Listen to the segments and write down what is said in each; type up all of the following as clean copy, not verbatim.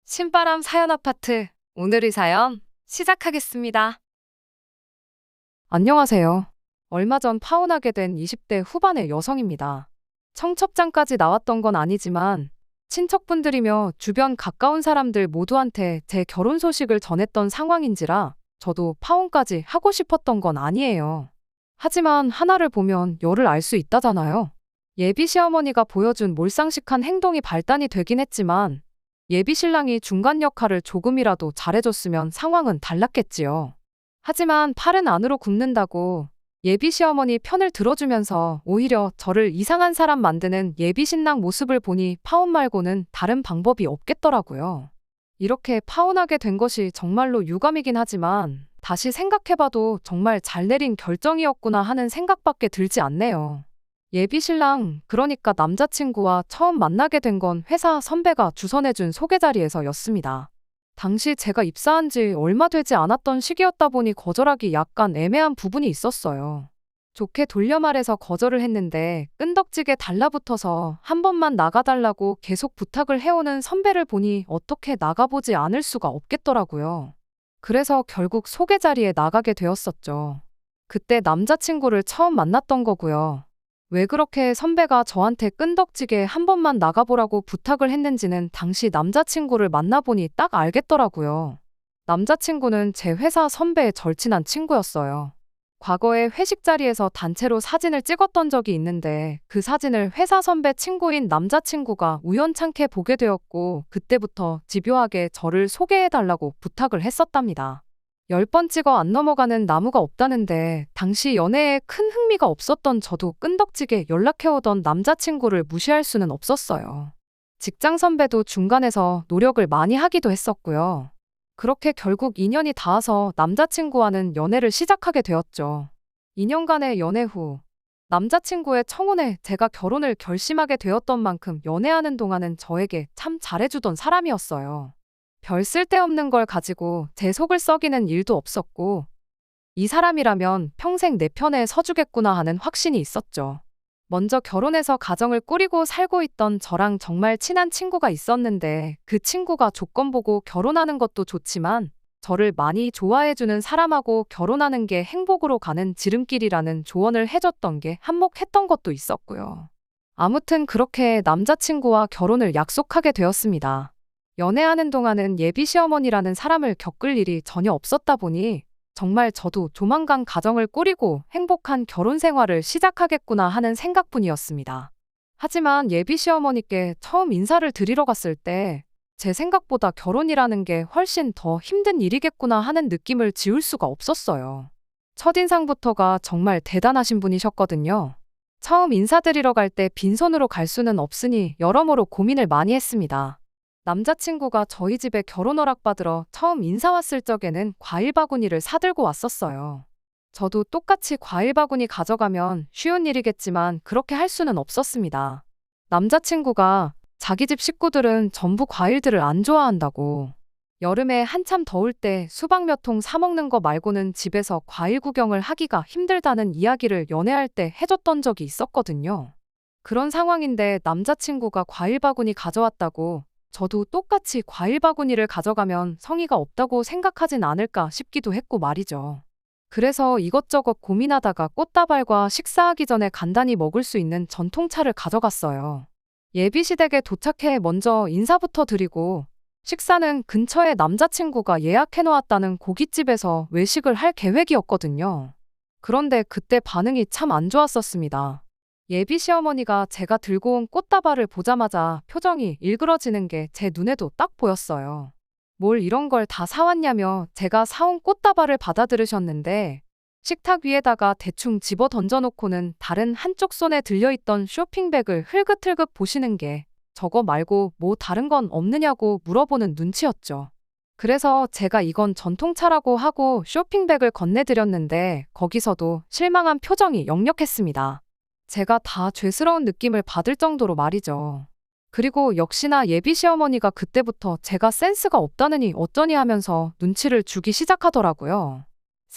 신바람 사연 아파트. 오늘의 사연 시작하겠습니다. 안녕하세요. 얼마 전 파혼하게 된 20대 후반의 여성입니다. 청첩장까지 나왔던 건 아니지만 친척분들이며 주변 가까운 사람들 모두한테 제 결혼 소식을 전했던 상황인지라 저도 파혼까지 하고 싶었던 건 아니에요. 하지만 하나를 보면 열을 알 수 있다잖아요. 예비 시어머니가 보여준 몰상식한 행동이 발단이 되긴 했지만 예비 신랑이 중간 역할을 조금이라도 잘해줬으면 상황은 달랐겠지요. 하지만 팔은 안으로 굽는다고 예비 시어머니 편을 들어주면서 오히려 저를 이상한 사람 만드는 예비 신랑 모습을 보니 파혼 말고는 다른 방법이 없겠더라고요. 이렇게 파혼하게 된 것이 정말로 유감이긴 하지만 다시 생각해봐도 정말 잘 내린 결정이었구나 하는 생각밖에 들지 않네요. 예비 신랑, 그러니까 남자친구와 처음 만나게 된 건 회사 선배가 주선해준 소개 자리에서였습니다. 당시 제가 입사한 지 얼마 되지 않았던 시기였다 보니 거절하기 약간 애매한 부분이 있었어요. 좋게 돌려 말해서 거절을 했는데 끈덕지게 달라붙어서 한 번만 나가달라고 계속 부탁을 해오는 선배를 보니 어떻게 나가보지 않을 수가 없겠더라고요. 그래서 결국 소개 자리에 나가게 되었었죠. 그때 남자친구를 처음 만났던 거고요. 왜 그렇게 선배가 저한테 끈덕지게 한 번만 나가보라고 부탁을 했는지는 당시 남자친구를 만나보니 딱 알겠더라고요. 남자친구는 제 회사 선배의 절친한 친구였어요. 과거에 회식 자리에서 단체로 사진을 찍었던 적이 있는데 그 사진을 회사 선배 친구인 남자친구가 우연찮게 보게 되었고 그때부터 집요하게 저를 소개해달라고 부탁을 했었답니다. 10번 찍어 안 넘어가는 나무가 없다는데 당시 연애에 큰 흥미가 없었던 저도 끈덕지게 연락해오던 남자친구를 무시할 수는 없었어요. 직장 선배도 중간에서 노력을 많이 하기도 했었고요. 그렇게 결국 인연이 닿아서 남자친구와는 연애를 시작하게 되었죠. 2년간의 연애 후 남자친구의 청혼에 제가 결혼을 결심하게 되었던 만큼 연애하는 동안은 저에게 참 잘해주던 사람이었어요. 별 쓸데없는 걸 가지고 제 속을 썩이는 일도 없었고 이 사람이라면 평생 내 편에 서주겠구나 하는 확신이 있었죠. 먼저 결혼해서 가정을 꾸리고 살고 있던 저랑 정말 친한 친구가 있었는데 그 친구가 조건 보고 결혼하는 것도 좋지만 저를 많이 좋아해주는 사람하고 결혼하는 게 행복으로 가는 지름길이라는 조언을 해줬던 게 한몫했던 것도 있었고요. 아무튼 그렇게 남자친구와 결혼을 약속하게 되었습니다. 연애하는 동안은 예비 시어머니라는 사람을 겪을 일이 전혀 없었다 보니 정말 저도 조만간 가정을 꾸리고 행복한 결혼 생활을 시작하겠구나 하는 생각뿐이었습니다. 하지만 예비 시어머니께 처음 인사를 드리러 갔을 때 제 생각보다 결혼이라는 게 훨씬 더 힘든 일이겠구나 하는 느낌을 지울 수가 없었어요. 첫인상부터가 정말 대단하신 분이셨거든요. 처음 인사드리러 갈 때 빈손으로 갈 수는 없으니 여러모로 고민을 많이 했습니다. 남자친구가 저희 집에 결혼 허락받으러 처음 인사 왔을 적에는 과일 바구니를 사들고 왔었어요. 저도 똑같이 과일 바구니 가져가면 쉬운 일이겠지만 그렇게 할 수는 없었습니다. 남자친구가 자기 집 식구들은 전부 과일들을 안 좋아한다고. 여름에 한참 더울 때 수박 몇 통 사 먹는 거 말고는 집에서 과일 구경을 하기가 힘들다는 이야기를 연애할 때 해줬던 적이 있었거든요. 그런 상황인데 남자친구가 과일 바구니 가져왔다고 저도 똑같이 과일 바구니를 가져가면 성의가 없다고 생각하진 않을까 싶기도 했고 말이죠. 그래서 이것저것 고민하다가 꽃다발과 식사하기 전에 간단히 먹을 수 있는 전통차를 가져갔어요. 예비시댁에 도착해 먼저 인사부터 드리고 식사는 근처에 남자친구가 예약해놓았다는 고깃집에서 외식을 할 계획이었거든요. 그런데 그때 반응이 참 안 좋았었습니다. 예비 시어머니가 제가 들고 온 꽃다발을 보자마자 표정이 일그러지는 게 제 눈에도 딱 보였어요. 뭘 이런 걸 다 사왔냐며 제가 사온 꽃다발을 받아들으셨는데 식탁 위에다가 대충 집어 던져놓고는 다른 한쪽 손에 들려있던 쇼핑백을 흘긋흘긋 보시는 게 저거 말고 뭐 다른 건 없느냐고 물어보는 눈치였죠. 그래서 제가 이건 전통차라고 하고 쇼핑백을 건네드렸는데 거기서도 실망한 표정이 역력했습니다. 제가 다 죄스러운 느낌을 받을 정도로 말이죠. 그리고 역시나 예비 시어머니가 그때부터 제가 센스가 없다느니 어쩌니 하면서 눈치를 주기 시작하더라고요.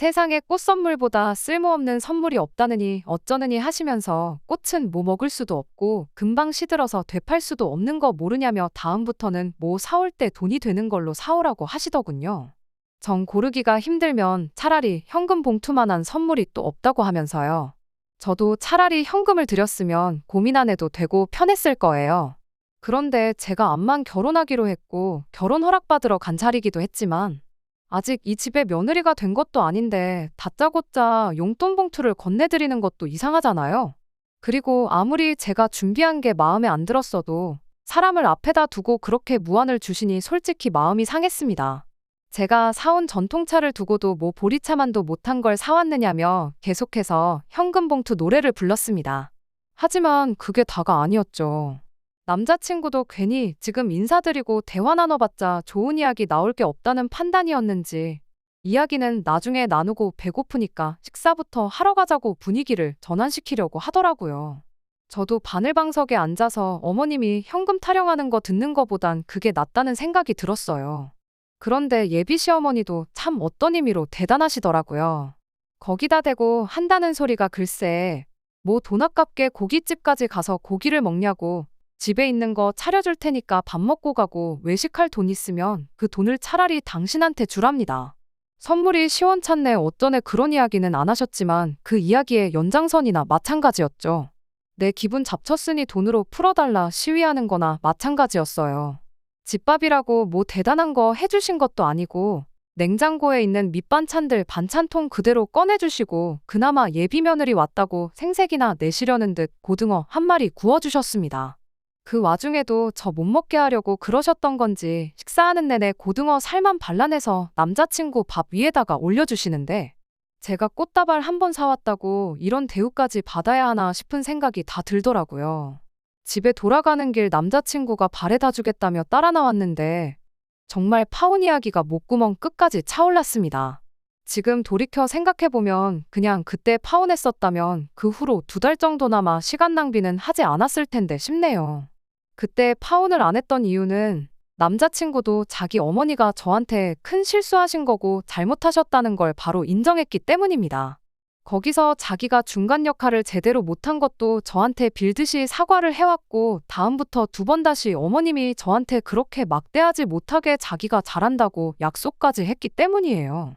세상에 꽃 선물보다 쓸모없는 선물이 없다느니 어쩌느니 하시면서 꽃은 뭐 먹을 수도 없고 금방 시들어서 되팔 수도 없는 거 모르냐며 다음부터는 뭐 사올 때 돈이 되는 걸로 사오라고 하시더군요. 정 고르기가 힘들면 차라리 현금 봉투만한 선물이 또 없다고 하면서요. 저도 차라리 현금을 드렸으면 고민 안 해도 되고 편했을 거예요. 그런데 제가 암만 결혼하기로 했고 결혼 허락받으러 간 자리기도 했지만 아직 이 집의 며느리가 된 것도 아닌데 다짜고짜 용돈 봉투를 건네드리는 것도 이상하잖아요. 그리고 아무리 제가 준비한 게 마음에 안 들었어도 사람을 앞에다 두고 그렇게 무안을 주시니 솔직히 마음이 상했습니다. 제가 사온 전통차를 두고도 뭐 보리차만도 못한 걸 사왔느냐며 계속해서 현금 봉투 노래를 불렀습니다. 하지만 그게 다가 아니었죠. 남자친구도 괜히 지금 인사드리고 대화 나눠봤자 좋은 이야기 나올 게 없다는 판단이었는지 이야기는 나중에 나누고 배고프니까 식사부터 하러 가자고 분위기를 전환시키려고 하더라고요. 저도 바늘방석에 앉아서 어머님이 현금 타령하는 거 듣는 거보단 그게 낫다는 생각이 들었어요. 그런데 예비 시어머니도 참 어떤 의미로 대단하시더라고요. 거기다 대고 한다는 소리가 글쎄 뭐 돈 아깝게 고깃집까지 가서 고기를 먹냐고 집에 있는 거 차려줄 테니까 밥 먹고 가고 외식할 돈 있으면 그 돈을 차라리 당신한테 주랍니다. 선물이 시원찮네 어쩌네 그런 이야기는 안 하셨지만 그 이야기의 연장선이나 마찬가지였죠. 내 기분 잡쳤으니 돈으로 풀어달라 시위하는 거나 마찬가지였어요. 집밥이라고 뭐 대단한 거 해주신 것도 아니고 냉장고에 있는 밑반찬들 반찬통 그대로 꺼내주시고 그나마 예비 며느리 왔다고 생색이나 내시려는 듯 고등어 한 마리 구워주셨습니다. 그 와중에도 저 못 먹게 하려고 그러셨던 건지 식사하는 내내 고등어 살만 발라내서 남자친구 밥 위에다가 올려주시는데 제가 꽃다발 한 번 사왔다고 이런 대우까지 받아야 하나 싶은 생각이 다 들더라고요. 집에 돌아가는 길 남자친구가 바래다 주겠다며 따라 나왔는데 정말 파혼 이야기가 목구멍 끝까지 차올랐습니다. 지금 돌이켜 생각해보면 그냥 그때 파혼했었다면 그 후로 2달 정도나마 시간 낭비는 하지 않았을 텐데 싶네요. 그때 파혼을 안 했던 이유는 남자친구도 자기 어머니가 저한테 큰 실수하신 거고 잘못하셨다는 걸 바로 인정했기 때문입니다. 거기서 자기가 중간 역할을 제대로 못한 것도 저한테 빌듯이 사과를 해왔고 다음부터 2번 다시 어머님이 저한테 그렇게 막대하지 못하게 자기가 잘한다고 약속까지 했기 때문이에요.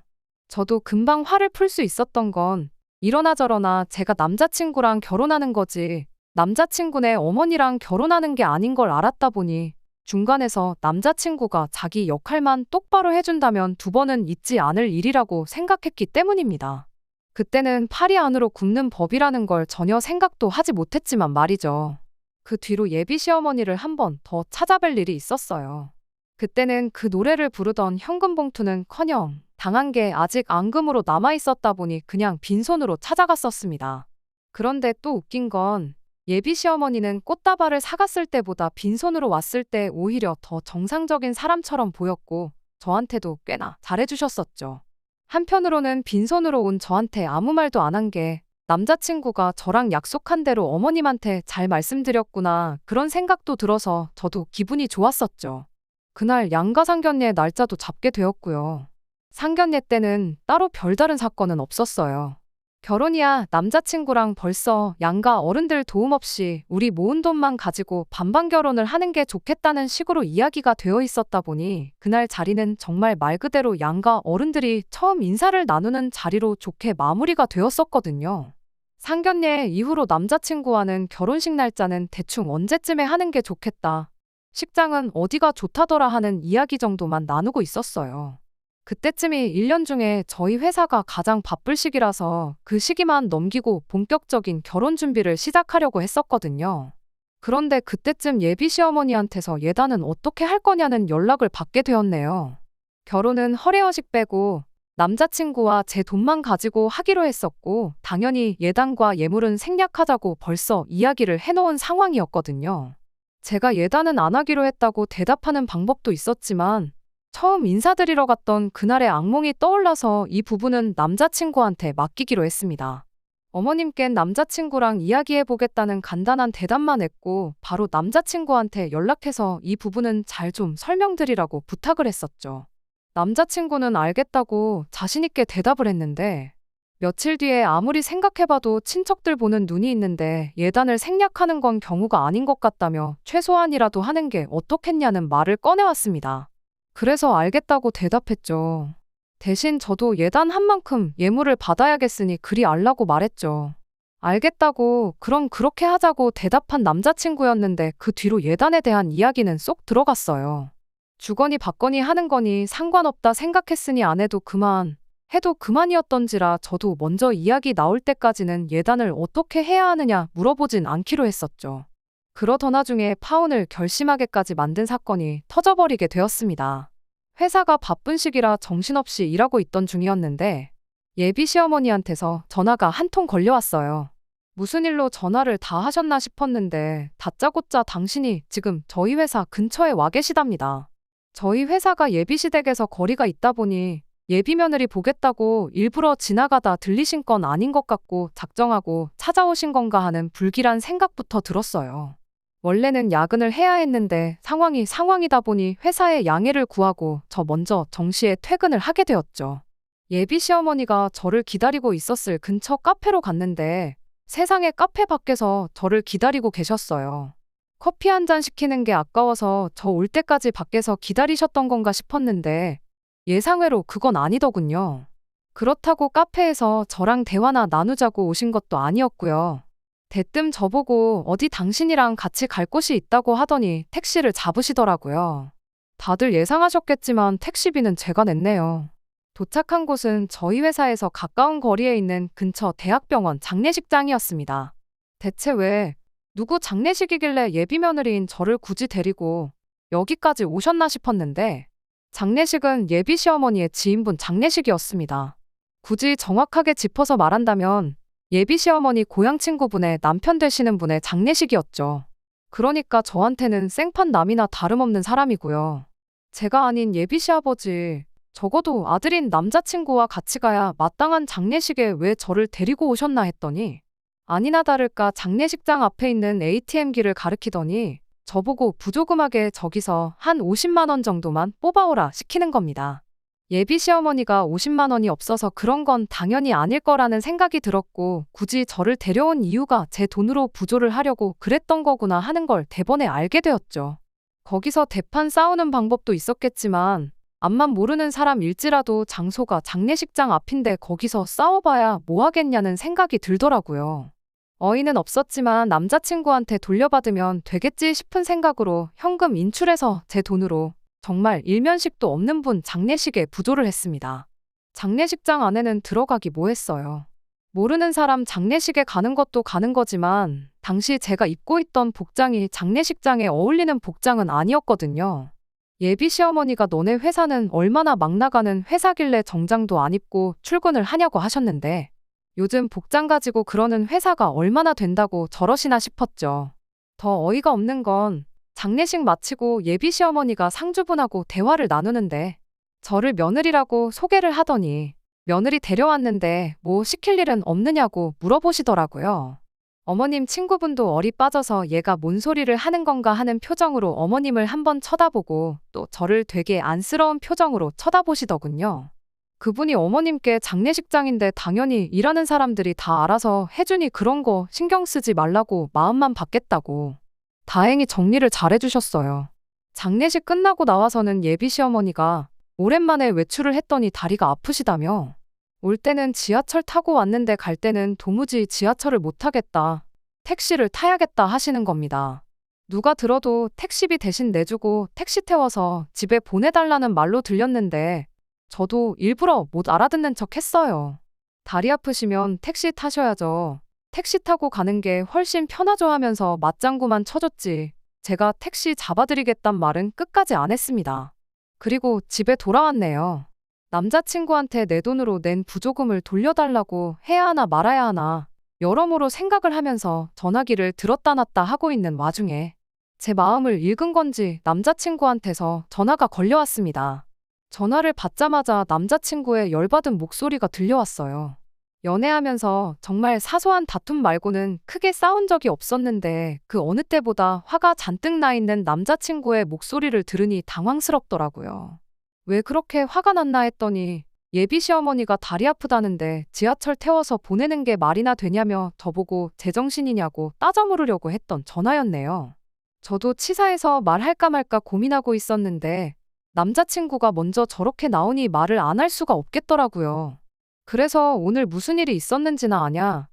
저도 금방 화를 풀 수 있었던 건 이러나 저러나 제가 남자친구랑 결혼하는 거지 남자친구네 어머니랑 결혼하는 게 아닌 걸 알았다 보니 중간에서 남자친구가 자기 역할만 똑바로 해준다면 2번은 있지 않을 일이라고 생각했기 때문입니다. 그때는 팔이 안으로 굽는 법이라는 걸 전혀 생각도 하지 못했지만 말이죠. 그 뒤로 예비 시어머니를 한 번 더 찾아뵐 일이 있었어요. 그때는 그 노래를 부르던 현금 봉투는커녕 당한 게 아직 앙금으로 남아있었다 보니 그냥 빈손으로 찾아갔었습니다. 그런데 또 웃긴 건 예비 시어머니는 꽃다발을 사갔을 때보다 빈손으로 왔을 때 오히려 더 정상적인 사람처럼 보였고 저한테도 꽤나 잘해주셨었죠. 한편으로는 빈손으로 온 저한테 아무 말도 안 한 게 남자친구가 저랑 약속한 대로 어머님한테 잘 말씀드렸구나 그런 생각도 들어서 저도 기분이 좋았었죠. 그날 양가 상견례 날짜도 잡게 되었고요. 상견례 때는 따로 별다른 사건은 없었어요. 결혼이야 남자친구랑 벌써 양가 어른들 도움 없이 우리 모은 돈만 가지고 반반 결혼을 하는 게 좋겠다는 식으로 이야기가 되어 있었다 보니 그날 자리는 정말 말 그대로 양가 어른들이 처음 인사를 나누는 자리로 좋게 마무리가 되었었거든요. 상견례 이후로 남자친구와는 결혼식 날짜는 대충 언제쯤에 하는 게 좋겠다. 식장은 어디가 좋다더라 하는 이야기 정도만 나누고 있었어요. 그때쯤이 1년 중에 저희 회사가 가장 바쁠 시기라서 그 시기만 넘기고 본격적인 결혼 준비를 시작하려고 했었거든요. 그런데 그때쯤 예비 시어머니한테서 예단은 어떻게 할 거냐는 연락을 받게 되었네요. 결혼은 허례허식 빼고 남자친구와 제 돈만 가지고 하기로 했었고 당연히 예단과 예물은 생략하자고 벌써 이야기를 해놓은 상황이었거든요. 제가 예단은 안 하기로 했다고 대답하는 방법도 있었지만 처음 인사드리러 갔던 그날의 악몽이 떠올라서 이 부분은 남자친구한테 맡기기로 했습니다. 어머님껜 남자친구랑 이야기해보겠다는 간단한 대답만 했고 바로 남자친구한테 연락해서 이 부분은 잘 좀 설명드리라고 부탁을 했었죠. 남자친구는 알겠다고 자신있게 대답을 했는데, 며칠 뒤에 아무리 생각해봐도 친척들 보는 눈이 있는데 예단을 생략하는 건 경우가 아닌 것 같다며 최소한이라도 하는 게 어떻겠냐는 말을 꺼내왔습니다. 그래서 알겠다고 대답했죠. 대신 저도 예단한 만큼 예물을 받아야겠으니 그리 알라고 말했죠. 알겠다고, 그럼 그렇게 하자고 대답한 남자친구였는데 그 뒤로 예단에 대한 이야기는 쏙 들어갔어요. 주거니 받거니 하는 거니 상관없다 생각했으니 안 해도 그만, 해도 그만이었던지라 저도 먼저 이야기 나올 때까지는 예단을 어떻게 해야 하느냐 물어보진 않기로 했었죠. 그러던 와중에 파혼을 결심하게까지 만든 사건이 터져버리게 되었습니다. 회사가 바쁜 시기라 정신없이 일하고 있던 중이었는데 예비 시어머니한테서 전화가 한 통 걸려왔어요. 무슨 일로 전화를 다 하셨나 싶었는데 다짜고짜 당신이 지금 저희 회사 근처에 와 계시답니다. 저희 회사가 예비시댁에서 거리가 있다 보니 예비 며느리 보겠다고 일부러 지나가다 들리신 건 아닌 것 같고 작정하고 찾아오신 건가 하는 불길한 생각부터 들었어요. 원래는 야근을 해야 했는데 상황이다 보니 회사에 양해를 구하고 저 먼저 정시에 퇴근을 하게 되었죠. 예비 시어머니가 저를 기다리고 있었을 근처 카페로 갔는데 세상에 카페 밖에서 저를 기다리고 계셨어요. 커피 한 잔 시키는 게 아까워서 저 올 때까지 밖에서 기다리셨던 건가 싶었는데 예상외로 그건 아니더군요. 그렇다고 카페에서 저랑 대화나 나누자고 오신 것도 아니었고요. 대뜸 저보고 어디 당신이랑 같이 갈 곳이 있다고 하더니 택시를 잡으시더라고요. 다들 예상하셨겠지만 택시비는 제가 냈네요. 도착한 곳은 저희 회사에서 가까운 거리에 있는 근처 대학병원 장례식장이었습니다. 대체 왜, 누구 장례식이길래 예비 며느리인 저를 굳이 데리고 여기까지 오셨나 싶었는데 장례식은 예비 시어머니의 지인분 장례식이었습니다. 굳이 정확하게 짚어서 말한다면 예비 시어머니 고향 친구분의 남편 되시는 분의 장례식이었죠. 그러니까 저한테는 생판남이나 다름없는 사람이고요. 제가 아닌 예비 시아버지, 적어도 아들인 남자친구와 같이 가야 마땅한 장례식에 왜 저를 데리고 오셨나 했더니 아니나 다를까 장례식장 앞에 있는 ATM기를 가리키더니 저보고 부조금하게 저기서 한 50만 원 정도만 뽑아오라 시키는 겁니다. 예비 시어머니가 50만 원이 없어서 그런 건 당연히 아닐 거라는 생각이 들었고 굳이 저를 데려온 이유가 제 돈으로 부조를 하려고 그랬던 거구나 하는 걸 대번에 알게 되었죠. 거기서 대판 싸우는 방법도 있었겠지만 앞만 모르는 사람일지라도 장소가 장례식장 앞인데 거기서 싸워봐야 뭐 하겠냐는 생각이 들더라고요. 어이는 없었지만 남자친구한테 돌려받으면 되겠지 싶은 생각으로 현금 인출해서 제 돈으로 정말 일면식도 없는 분 장례식에 부조를 했습니다. 장례식장 안에는 들어가기 뭐했어요. 모르는 사람 장례식에 가는 것도 가는 거지만 당시 제가 입고 있던 복장이 장례식장에 어울리는 복장은 아니었거든요. 예비 시어머니가 너네 회사는 얼마나 막 나가는 회사길래 정장도 안 입고 출근을 하냐고 하셨는데 요즘 복장 가지고 그러는 회사가 얼마나 된다고 저러시나 싶었죠. 더 어이가 없는 건 장례식 마치고 예비 시어머니가 상주분하고 대화를 나누는데 저를 며느리라고 소개를 하더니 며느리 데려왔는데 뭐 시킬 일은 없느냐고 물어보시더라고요. 어머님 친구분도 어리 빠져서 얘가 뭔 소리를 하는 건가 하는 표정으로 어머님을 한번 쳐다보고 또 저를 되게 안쓰러운 표정으로 쳐다보시더군요. 그분이 어머님께 장례식장인데 당연히 일하는 사람들이 다 알아서 해주니 그런 거 신경 쓰지 말라고 마음만 받겠다고. 다행히 정리를 잘해주셨어요. 장례식 끝나고 나와서는 예비 시어머니가 오랜만에 외출을 했더니 다리가 아프시다며 올 때는 지하철 타고 왔는데 갈 때는 도무지 지하철을 못 타겠다. 택시를 타야겠다 하시는 겁니다. 누가 들어도 택시비 대신 내주고 택시 태워서 집에 보내달라는 말로 들렸는데 저도 일부러 못 알아듣는 척 했어요. 다리 아프시면 택시 타셔야죠. 택시 타고 가는 게 훨씬 편하죠 하면서 맞장구만 쳐줬지. 제가 택시 잡아드리겠단 말은 끝까지 안 했습니다. 그리고 집에 돌아왔네요. 남자친구한테 내 돈으로 낸 부조금을 돌려달라고 해야 하나 말아야 하나 여러모로 생각을 하면서 전화기를 들었다 놨다 하고 있는 와중에 제 마음을 읽은 건지 남자친구한테서 전화가 걸려왔습니다. 전화를 받자마자 남자친구의 열받은 목소리가 들려왔어요. 연애하면서 정말 사소한 다툼 말고는 크게 싸운 적이 없었는데 그 어느 때보다 화가 잔뜩 나 있는 남자친구의 목소리를 들으니 당황스럽더라고요. 왜 그렇게 화가 났나 했더니 예비 시어머니가 다리 아프다는데 지하철 태워서 보내는 게 말이나 되냐며 저보고 제정신이냐고 따져 물으려고 했던 전화였네요. 저도 치사해서 말할까 말까 고민하고 있었는데 남자친구가 먼저 저렇게 나오니 말을 안 할 수가 없겠더라고요. 그래서 오늘 무슨 일이 있었는지나 아냐?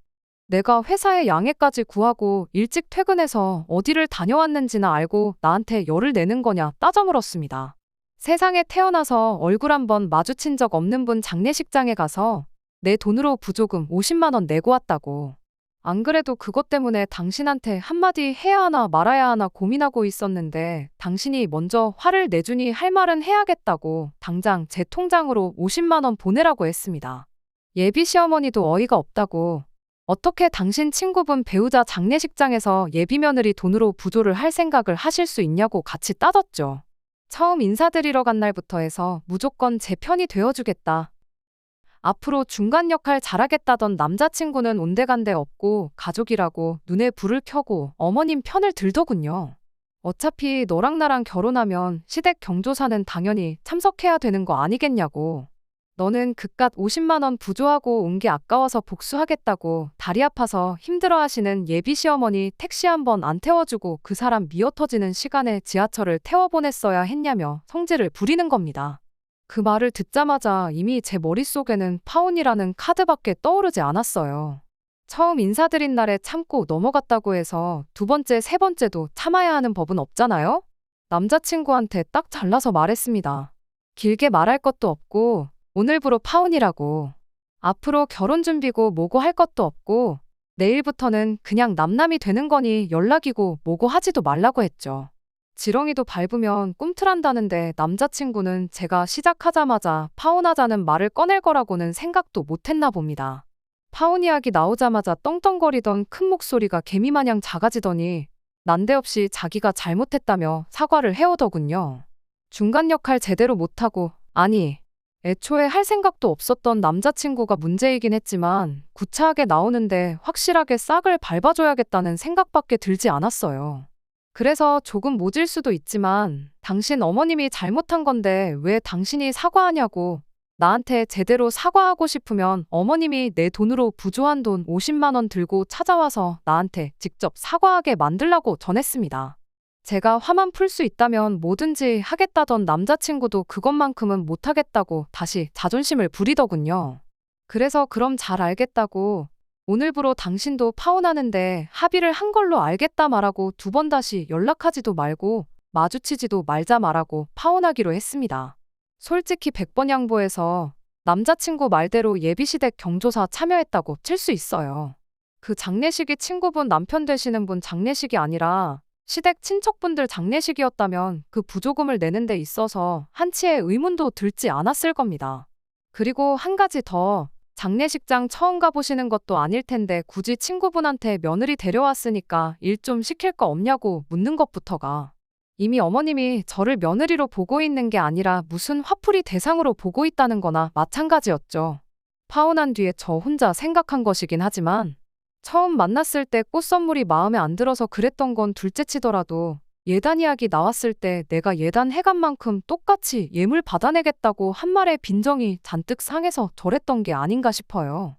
내가 회사에 양해까지 구하고 일찍 퇴근해서 어디를 다녀왔는지나 알고 나한테 열을 내는 거냐 따져 물었습니다. 세상에 태어나서 얼굴 한번 마주친 적 없는 분 장례식장에 가서 내 돈으로 부조금 50만 원 내고 왔다고. 안 그래도 그것 때문에 당신한테 한마디 해야 하나 말아야 하나 고민하고 있었는데 당신이 먼저 화를 내주니 할 말은 해야겠다고 당장 제 통장으로 50만 원 보내라고 했습니다. 예비 시어머니도 어이가 없다고. 어떻게 당신 친구분 배우자 장례식장에서 예비 며느리 돈으로 부조를 할 생각을 하실 수 있냐고 같이 따졌죠. 처음 인사드리러 간 날부터 해서 무조건 제 편이 되어주겠다. 앞으로 중간 역할 잘하겠다던 남자친구는 온데간데 없고 가족이라고 눈에 불을 켜고 어머님 편을 들더군요. 어차피 너랑 나랑 결혼하면 시댁 경조사는 당연히 참석해야 되는 거 아니겠냐고. 너는 그깟 50만 원 부조하고 온 게 아까워서 복수하겠다고 다리 아파서 힘들어하시는 예비 시어머니 택시 한 번 안 태워주고 그 사람 미어터지는 시간에 지하철을 태워보냈어야 했냐며 성질을 부리는 겁니다. 그 말을 듣자마자 이미 제 머릿속에는 파혼이라는 카드밖에 떠오르지 않았어요. 처음 인사드린 날에 참고 넘어갔다고 해서 두 번째, 세 번째도 참아야 하는 법은 없잖아요? 남자친구한테 딱 잘라서 말했습니다. 길게 말할 것도 없고 오늘부로 파혼이라고. 앞으로 결혼 준비고 뭐고 할 것도 없고 내일부터는 그냥 남남이 되는 거니 연락이고 뭐고 하지도 말라고 했죠. 지렁이도 밟으면 꿈틀한다는데 남자친구는 제가 시작하자마자 파혼하자는 말을 꺼낼 거라고는 생각도 못했나 봅니다. 파혼 이야기 나오자마자 떵떵거리던 큰 목소리가 개미마냥 작아지더니 난데없이 자기가 잘못했다며 사과를 해오더군요. 중간 역할 제대로 못하고 아니 애초에 할 생각도 없었던 남자친구가 문제이긴 했지만 구차하게 나오는데 확실하게 싹을 밟아줘야겠다는 생각밖에 들지 않았어요. 그래서 조금 모질 수도 있지만 당신 어머님이 잘못한 건데 왜 당신이 사과하냐고. 나한테 제대로 사과하고 싶으면 어머님이 내 돈으로 부조한 돈 50만 원 들고 찾아와서 나한테 직접 사과하게 만들라고 전했습니다. 제가 화만 풀 수 있다면 뭐든지 하겠다던 남자친구도 그것만큼은 못하겠다고 다시 자존심을 부리더군요. 그래서 그럼 잘 알겠다고 오늘부로 당신도 파혼하는데 합의를 한 걸로 알겠다 말하고 두 번 다시 연락하지도 말고 마주치지도 말자 말하고 파혼하기로 했습니다. 솔직히 100번 양보해서 남자친구 말대로 예비시댁 경조사 참여했다고 칠 수 있어요. 그 장례식이 친구분 남편 되시는 분 장례식이 아니라 시댁 친척분들 장례식이었다면 그 부조금을 내는 데 있어서 한치의 의문도 들지 않았을 겁니다. 그리고 한 가지 더, 장례식장 처음 가보시는 것도 아닐 텐데 굳이 친구분한테 며느리 데려왔으니까 일 좀 시킬 거 없냐고 묻는 것부터가 이미 어머님이 저를 며느리로 보고 있는 게 아니라 무슨 화풀이 대상으로 보고 있다는 거나 마찬가지였죠. 파혼한 뒤에 저 혼자 생각한 것이긴 하지만 처음 만났을 때 꽃 선물이 마음에 안 들어서 그랬던 건 둘째치더라도 예단 이야기 나왔을 때 내가 예단 해간 만큼 똑같이 예물 받아내겠다고 한 말에 빈정이 잔뜩 상해서 저랬던 게 아닌가 싶어요.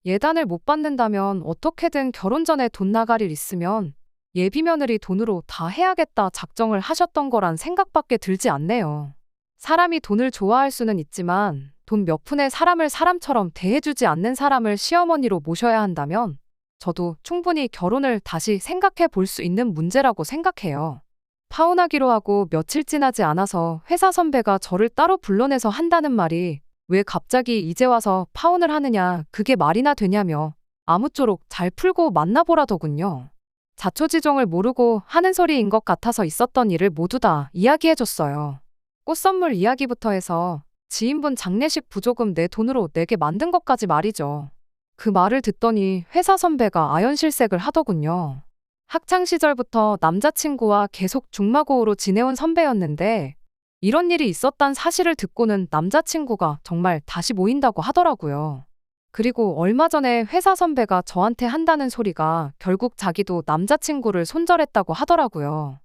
예단을 못 받는다면 어떻게든 결혼 전에 돈 나갈 일 있으면 예비 며느리 돈으로 다 해야겠다 작정을 하셨던 거란 생각밖에 들지 않네요. 사람이 돈을 좋아할 수는 있지만 돈 몇 푼에 사람을 사람처럼 대해주지 않는 사람을 시어머니로 모셔야 한다면 저도 충분히 결혼을 다시 생각해 볼 수 있는 문제라고 생각해요. 파혼하기로 하고 며칠 지나지 않아서 회사 선배가 저를 따로 불러내서 한다는 말이 왜 갑자기 이제 와서 파혼을 하느냐 그게 말이나 되냐며 아무쪼록 잘 풀고 만나보라더군요. 자초지종을 모르고 하는 소리인 것 같아서 있었던 일을 모두 다 이야기해줬어요. 꽃 선물 이야기부터 해서 지인분 장례식 부조금 내 돈으로 내게 만든 것까지 말이죠. 그 말을 듣더니 회사 선배가 아연실색을 하더군요. 학창시절부터 남자친구와 계속 중마고우로 지내온 선배였는데 이런 일이 있었단 사실을 듣고는 남자친구가 정말 다시 모인다고 하더라고요. 그리고 얼마 전에 회사 선배가 저한테 한다는 소리가 결국 자기도 남자친구를 손절했다고 하더라고요.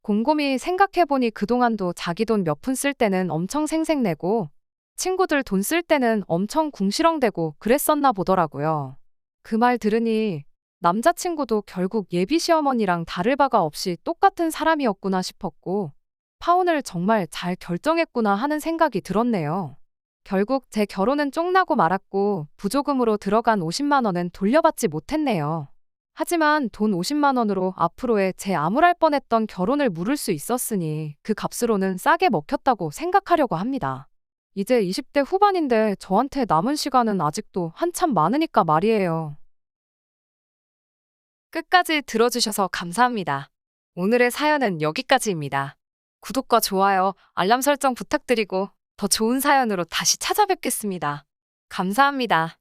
곰곰이 생각해보니 그동안도 자기 돈 몇 푼 쓸 때는 엄청 생색내고 친구들 돈 쓸 때는 엄청 궁시렁대고 그랬었나 보더라고요. 그 말 들으니 남자친구도 결국 예비 시어머니랑 다를 바가 없이 똑같은 사람이었구나 싶었고 파혼을 정말 잘 결정했구나 하는 생각이 들었네요. 결국 제 결혼은 쫑나고 말았고 부조금으로 들어간 50만 원은 돌려받지 못했네요. 하지만 돈 50만 원으로 앞으로의 제 암울할 뻔했던 결혼을 물을 수 있었으니 그 값으로는 싸게 먹혔다고 생각하려고 합니다. 이제 20대 후반인데 저한테 남은 시간은 아직도 한참 많으니까 말이에요. 끝까지 들어주셔서 감사합니다. 오늘의 사연은 여기까지입니다. 구독과 좋아요, 알람 설정 부탁드리고 더 좋은 사연으로 다시 찾아뵙겠습니다. 감사합니다.